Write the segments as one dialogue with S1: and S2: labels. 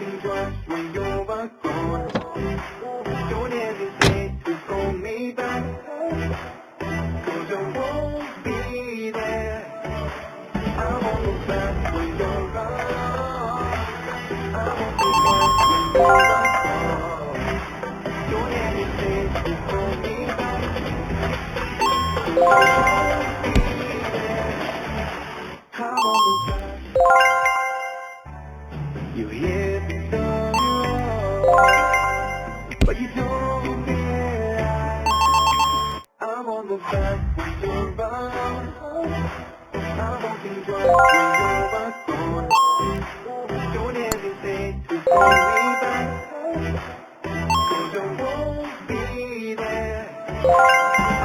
S1: think twice when you're gone. Don't hesitate to call me back, 'cause I won't be there. I won't look back when you're gone. I won't look back when you're gone. Don't hesitate to call me back, 'cause I won't be there. I won't look back. You hear the song, but you don't realize I won't look back when you're around. I won't think twice when you're gone. Don't hesitate to call me back, 'cause I won't be there.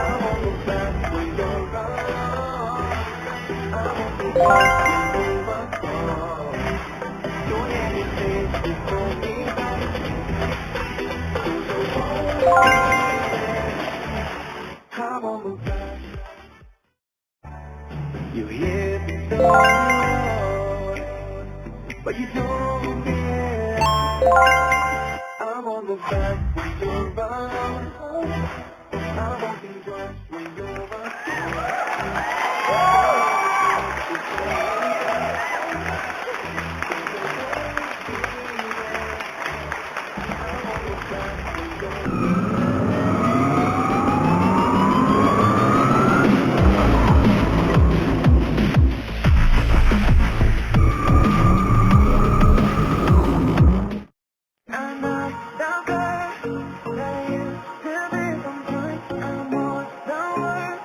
S1: I won't look back when you're around. I won't think twice when you're gone. Don't hesitate to call me back, 'cause I won't be there. I won't look back. You hear the sound, but you don't realize I won't look back when you're around. I won't think twice when you're gone. I'm not the girl that used to be someone. I'm more than worth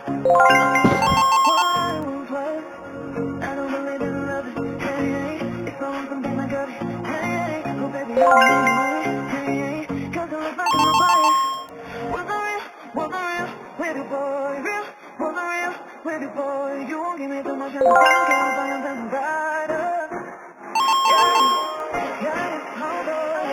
S1: what I was worth. I don't believe in love, hey, if I want something I got it, hey, oh baby, I don't need money, hey, 'cause I look back in my body. Was I real, pretty boy, real, was I real, pretty boy, you won't give me too much chance to find out, I am something brighter, yeah, hold on,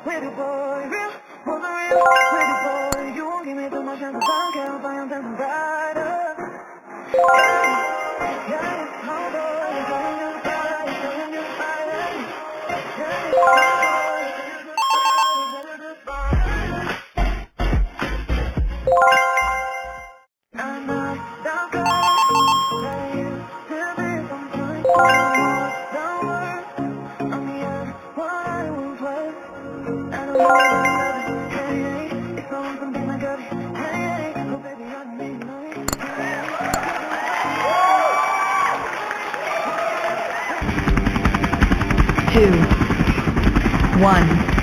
S1: pretty boy, real, was I real, pretty boy, you won't give me too much chance to find out, I am something brighter. Hold on, I'm not the girl that used to be someone. I'm worth, I'm beyond what I was worth. I don't believe in love, hey, if I want something I got it, hey, oh baby, I need money, hey.
S2: 2, 1.